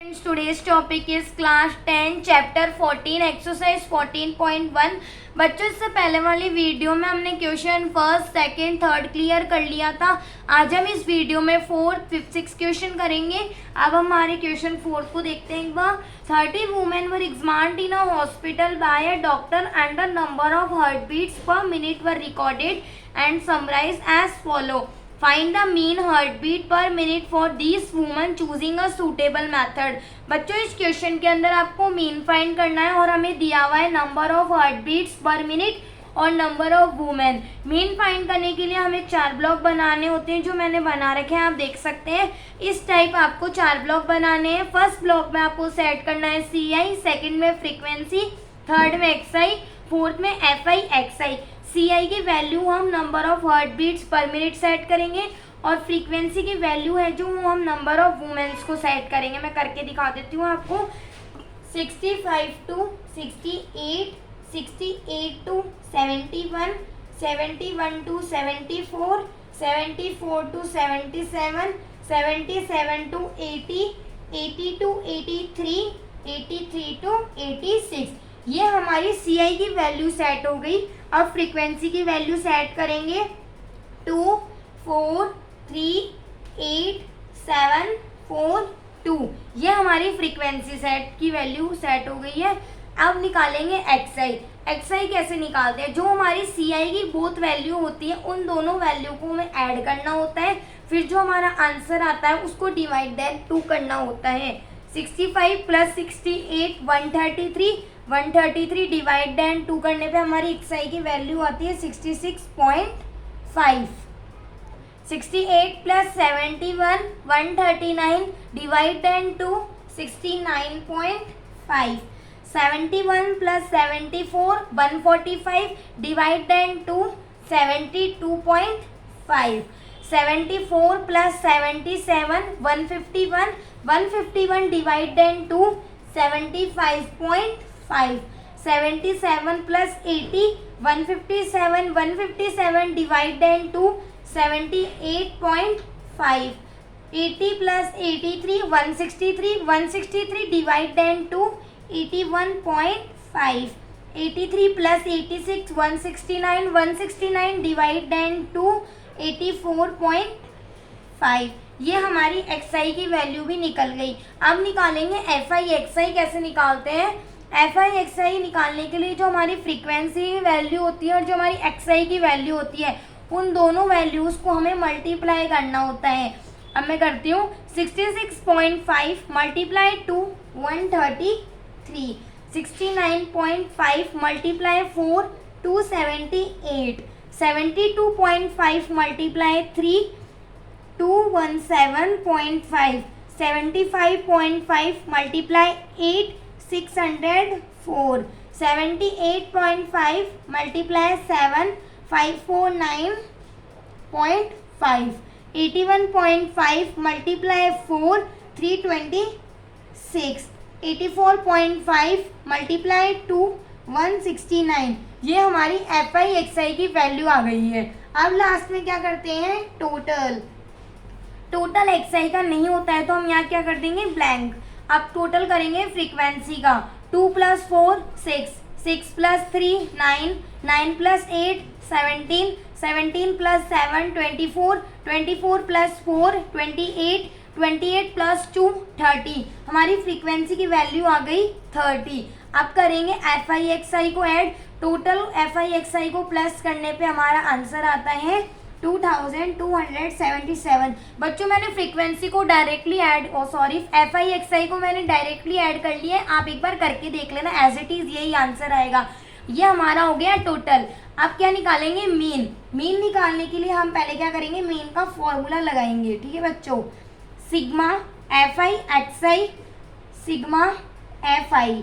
Friends, today's topic is class 10 chapter 14 exercise 14.1। बच्चों, इससे पहले वाली वीडियो में हमने question first second third clear कर लिया था। आज हम इस वीडियो में फोर्थ फिफ्थ सिक्स क्वेश्चन करेंगे। अब हमारे क्वेश्चन फोर्थ को देखते हैं एक बार। 30 women were examined in a hospital by a doctor and the number of heartbeats per minute were recorded and summarized as follow। Find the mean heartbeat पर minute for this woman choosing a suitable method. बच्चों, इस question के अंदर आपको mean find करना है और हमें दिया हुआ है number of heartbeats per minute और number of women. Mean find करने के लिए हमें 4 ब्लॉक बनाने होते हैं, जो मैंने बना रखे हैं, आप देख सकते हैं। इस टाइप आपको 4 ब्लॉक बनाने हैं। फर्स्ट ब्लॉक में आपको सेट करना है CI, सेकंड में फ्रीक्वेंसी, थर्ड में XI, फोर्थ में FI XI। CI की वैल्यू हम number of heart beats per minute set करेंगे और फ्रीक्वेंसी की वैल्यू है जो हम नंबर ऑफ वुमेन्स को सेट करेंगे। मैं करके दिखा देती हूँ आपको। 65 to 68, 68 to 71, 71 to 74, 74 to 77, 77 to 80, 80 to 83, 83 to 86। ये हमारी CI की वैल्यू सेट हो गई। अब फ्रीक्वेंसी की वैल्यू सेट करेंगे 2, 4, 3, 8, 7, 4, 2। ये हमारी फ्रीक्वेंसी सेट की वैल्यू सेट हो गई है। अब निकालेंगे XI। XI कैसे निकालते हैं? जो हमारी CI की बोथ वैल्यू होती है, उन दोनों वैल्यू को हमें ऐड करना होता है, फिर जो हमारा आंसर आता है उसको डिवाइड बाय 2 करना होता है। 65 प्लस 68 133, 133 डिवाइड बाय 2 करने पे हमारी XI की वैल्यू आती है 66.5। 68 plus 71 139 divide by 2 69.5। 71 plus 74 145 divide by 2 72.5। 74 plus 77 151, 151 divide by 2 75.5। 77 plus 80 157, 157 divide by 2 78.5। 80 plus 83 163, 163 divide by 2 81.5। 83 plus 86 169, 169 divide by 2 84.5। ये हमारी XI की वैल्यू भी निकल गई। अब निकालेंगे FI XI। कैसे निकालते हैं? FI XI निकालने के लिए जो हमारी फ्रीक्वेंसी वैल्यू होती है और जो हमारी XI की वैल्यू होती है, उन दोनों वैल्यूज़ को हमें मल्टीप्लाई करना होता है। अब मैं करती हूँ 66.5 multiply 2 133, 69.5 multiply 4 278, 72.5 multiply 3 217.5, 75.5 multiply 8 604, 78.5 multiply 7 549.5, 81.5 multiply 4 326, 84.5 multiply 2 169। ये हमारी FI XI की वैल्यू आ गई है। अब लास्ट में क्या करते हैं? टोटल XI का नहीं होता है तो हम यहाँ क्या कर देंगे? ब्लैंक। अब टोटल करेंगे फ्रीक्वेंसी का। 2 plus 4 6, 6 plus 3 9, 9 plus 8 17, 17 plus 7 24, 24 plus 4 28, 28 plus 2 30। हमारी फ्रीक्वेंसी की वैल्यू आ गई 30। अब करेंगे FI XI को ऐड। टोटल FI XI को प्लस करने पे हमारा आंसर आता है 2277। बच्चों, मैंने फ्रीक्वेंसी को डायरेक्टली FI XI को मैंने डायरेक्टली ऐड कर लिया है। आप एक बार करके देख लेना, एज इट इज़ यही आंसर आएगा। ये हमारा हो गया टोटल। अब क्या निकालेंगे? मीन निकालने के लिए हम पहले क्या करेंगे? मीन का फॉर्मूला लगाएंगे। ठीक है बच्चों, sigma FI XI, sigma FI।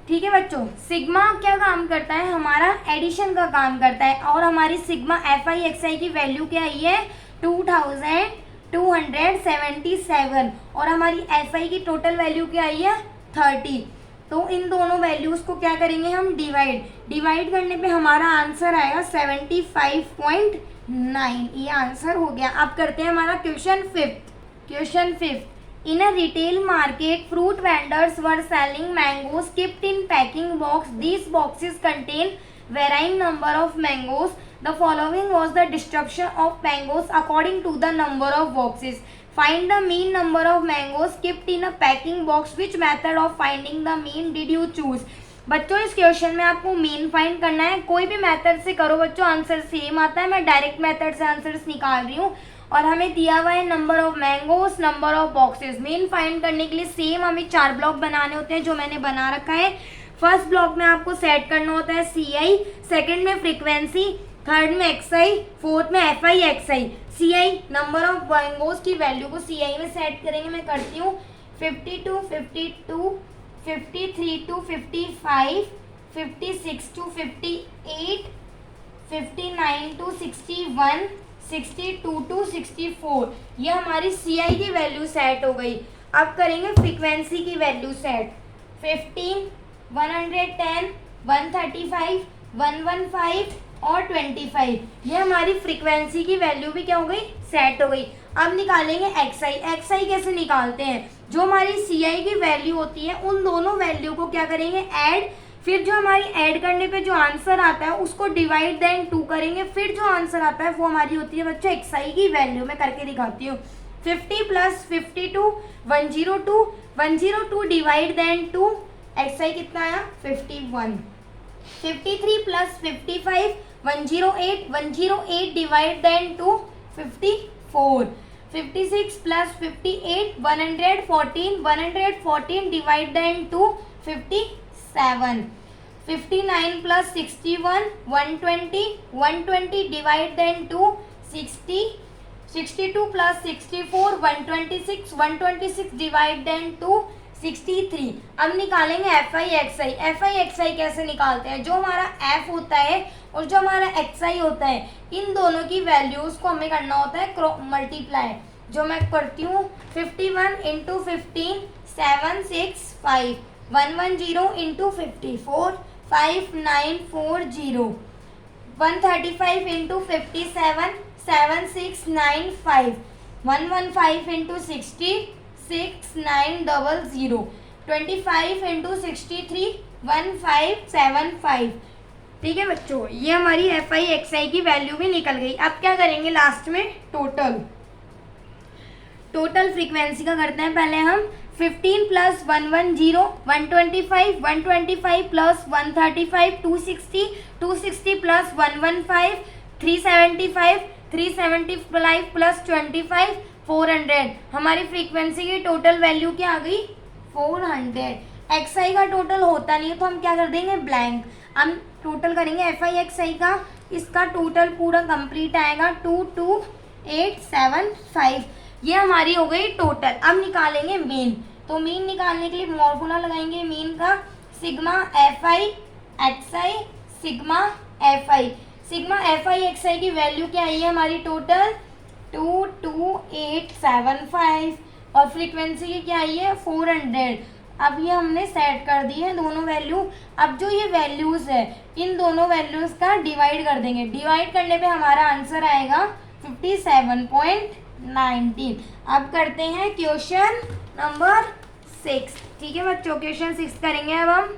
ठीक है बच्चों, सिग्मा क्या काम करता है? हमारा एडिशन का काम करता है। और हमारी सिग्मा FI XI की वैल्यू क्या आई है? 2277। और हमारी FI की टोटल वैल्यू क्या आई है? 30। तो इन दोनों वैल्यूज़ को क्या करेंगे हम? डिवाइड करने पे हमारा आंसर आएगा 75.9। ये आंसर हो गया। अब करते हैं हमारा question fifth. In a retail market, fruit vendors were selling mangoes kept in packing box. These boxes contain varying number of mangoes. The following was the distribution of mangoes according to the number of boxes. Find the mean number of mangoes kept in a packing box. Which method of finding the mean did you choose? बच्चों इस question में आपको mean find करना है. कोई भी method से करो बच्चों, आंसर सेम आता है. मैं डायरेक्ट मेथड से आंसर्स निकाल रही हूँ और हमें दिया हुआ है number of mangoes, number of boxes. Mean find करने के लिए सेम हमें 4 ब्लॉक बनाने होते हैं जो मैंने बना रखा है. फर्स्ट ब्लॉक में आपको सेट करना होता है CI, सेकंड में फ्रीक्वेंसी, थर्ड में XI, फोर्थ में FI XI. CI number of mangoes की वैल्यू को CI में सेट करेंगे. मैं करती हूँ 52, 52, 53 to 55, 56 to 58, 59 to 61, 62 to 64. ये हमारी CI की वैल्यू सेट हो गई. अब करेंगे फ्रीक्वेंसी की वैल्यू सेट. 15, 110, 135, 115 और 25. ये हमारी फ्रीक्वेंसी की वैल्यू भी क्या हो गई, सेट हो गई. अब निकालेंगे XI. XI कैसे निकालते हैं? जो हमारी CI की वैल्यू होती है उन दोनों वैल्यू को क्या करेंगे, ऐड. फिर जो हमारी ऐड करने पे जो आंसर आता है उसको डिवाइड देन 2 करेंगे. फिर जो आंसर आता है वो हमारी होती है बच्चों XI की वैल्यू. मैं करके दिखाती हूँ. 50 प्लस 52, 102, 102 डिवाइड देन 2. XI कितना आया, 51. 53 plus 55, 108, 108 divide then 2, 54. 56 plus 58, 114, 114 divide then 2, 57. 59 plus 61, 120, 120 divide then 2, 60. 62 plus 64, 126, 126 divide then 2, 63. अब निकालेंगे FI XI. FI XI कैसे निकालते हैं? जो हमारा F होता है और जो हमारा XI होता है, इन दोनों की वैल्यूज को हमें करना होता है मल्टीप्लाई. जो मैं करती हूँ 51 into 15, 765, 110 into 54, 5940, 135 into 57, 7695, 115 into 60, 6900, 25 into 63, 1575. ठीक है बच्चों, ये हमारी FI XI की वैल्यू भी निकल गई. अब क्या करेंगे लास्ट में, टोटल फ्रीक्वेंसी का करते हैं पहले हम. 15 प्लस 110, 125, 125 प्लस 135, 260, 260 प्लस 115, 375, 375 प्लस 25, 400. हमारी फ्रीक्वेंसी की टोटल वैल्यू क्या आ गई, 400. XI का टोटल होता नहीं है तो हम क्या कर देंगे, ब्लैंक. हम टोटल करेंगे FI XI का. इसका टोटल पूरा कंप्लीट आएगा 22875. ये हमारी हो गई टोटल. अब निकालेंगे मीन. तो मीन निकालने के लिए फॉर्मूला लगाएंगे मीन का, sigma FI XI, sigma FI. Sigma FI XI की वैल्यू क्या आई है हमारी टोटल, 22875. और फ्रीक्वेंसी की क्या आई है, 400. अब ये हमने सेट कर दी है दोनों वैल्यू. अब जो ये वैल्यूज़ है इन दोनों वैल्यूज़ का डिवाइड कर देंगे. डिवाइड करने पे हमारा आंसर आएगा 57.19. अब करते हैं क्वेश्चन नंबर 6. ठीक है बच्चों, क्वेश्चन 6 करेंगे अब हम.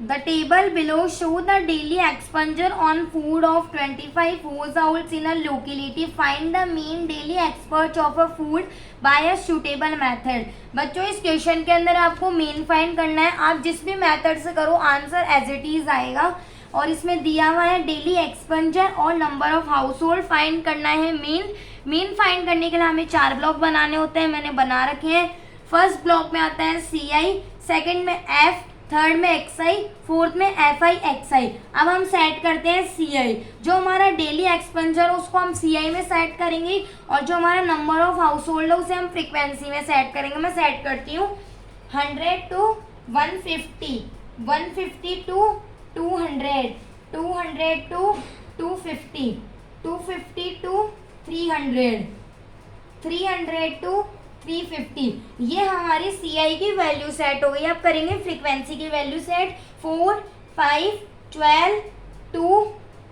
The table below show the daily expenditure on food of 25 households in a locality. Find the mean daily expenditure of a food by a suitable method. बच्चों इस क्वेश्चन के अंदर आपको मीन फाइंड करना है. आप जिस भी मेथड से करो आंसर एज इट इज आएगा. और इसमें दिया हुआ है डेली एक्सपेंडिचर और number of house hold. Find करना है मीन फाइंड करने के लिए हमें 4 ब्लॉक बनाने होते हैं. मैंने बना रखे हैं. फर्स्ट ब्लॉक में आता है CI, सेकंड में F, थर्ड में XI, फोर्थ में FI XI. अब हम सेट करते हैं CI. जो हमारा डेली एक्सपेंडिचर उसको हम CI में सेट करेंगे और जो हमारा नंबर ऑफ हाउस होल्ड है उसे हम फ्रीक्वेंसी में सेट करेंगे. मैं सेट करती हूँ 100 to 150, 150 to 200, 200 to 250, 250 to 300, 300 to 350. ये हमारी CI की वैल्यू सेट हो गई. अब करेंगे फ्रीक्वेंसी की वैल्यू सेट. 4, 5, 12, 2,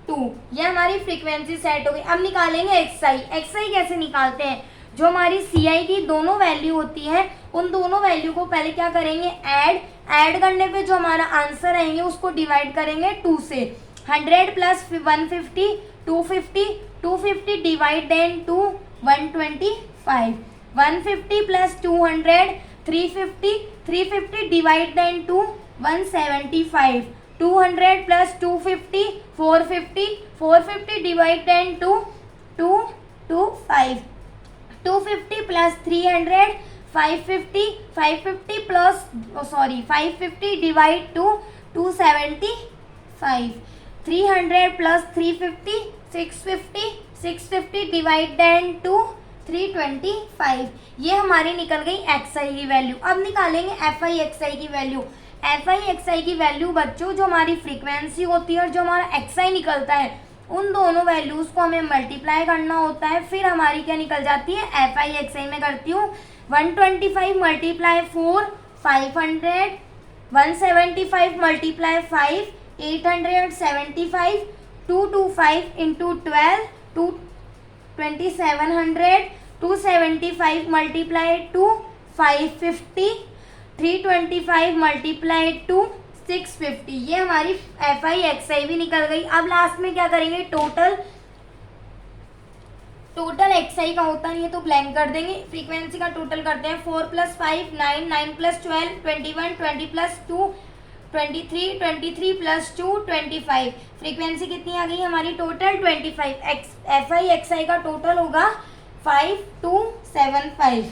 2. ये हमारी फ्रीक्वेंसी सेट हो गई. अब निकालेंगे XI. XI कैसे निकालते हैं? जो हमारी CI की दोनों वैल्यू होती है उन दोनों वैल्यू को पहले क्या करेंगे, ऐड करने पे जो हमारा आंसर आएंगे उसको डिवाइड करेंगे 2 से। 100 plus 150 250, 250 divide then 2 125, 150 plus 200 350, 350 divide then 2 175, 200 plus 250 450, 450 divide then 2 225, 250 plus 300 550, 550 plus 550 divide 2 275, 300 plus 350 650, 650 divide then 2 325। ये हमारी निकल गई XI की वैल्यू। अब निकालेंगे FI XI की वैल्यू। FI XI की वैल्यू बच्चों जो हमारी फ्रीक्वेंसी होती है और जो हमारा XI निकलता है उन दोनों वैल्यूज़ को हमें मल्टीप्लाई करना होता है, फिर हमारी क्या निकल जाती है FI XI। में करती हूँ 125 multiply 4 500, 175 multiply 5 875, 225 into 12 2700, 275 multiply 2 550, 325 multiply 2 650। ये हमारी FI XI भी निकल गई। अब लास्ट में क्या करेंगे, टोटल XI का होता नहीं है तो ब्लैंक कर देंगे। फ्रीक्वेंसी का टोटल करते हैं 4 plus 5 9, 9 plus 12 21, 20 plus 2 23, 23 plus 2 25। Frequency कितनी आ गई हमारी टोटल 25। FI XI का टोटल होगा 5275।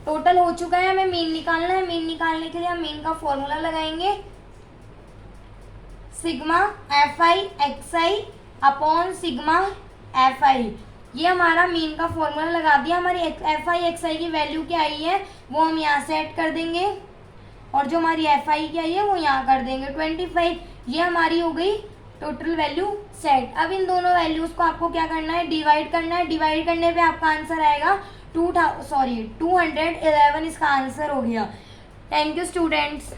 टोटल हो चुका है, हमें मीन निकालना है। मीन निकालने के लिए हम मीन का फॉर्मूला लगाएंगे, sigma FI XI upon sigma FI। ये हमारा मीन का फॉर्मूला लगा दिया। हमारी FI XI की वैल्यू क्या आई है वो हम यहाँ से ऐड कर देंगे और जो हमारी FI की आई है वो यहाँ कर देंगे 25। ये हमारी हो गई टोटल वैल्यू सेट। अब इन दोनों वैल्यूज़ को आपको क्या करना है, डिवाइड करना है। डिवाइड करने पे आपका आंसर आएगा 211। इसका आंसर हो गया। Thank you students.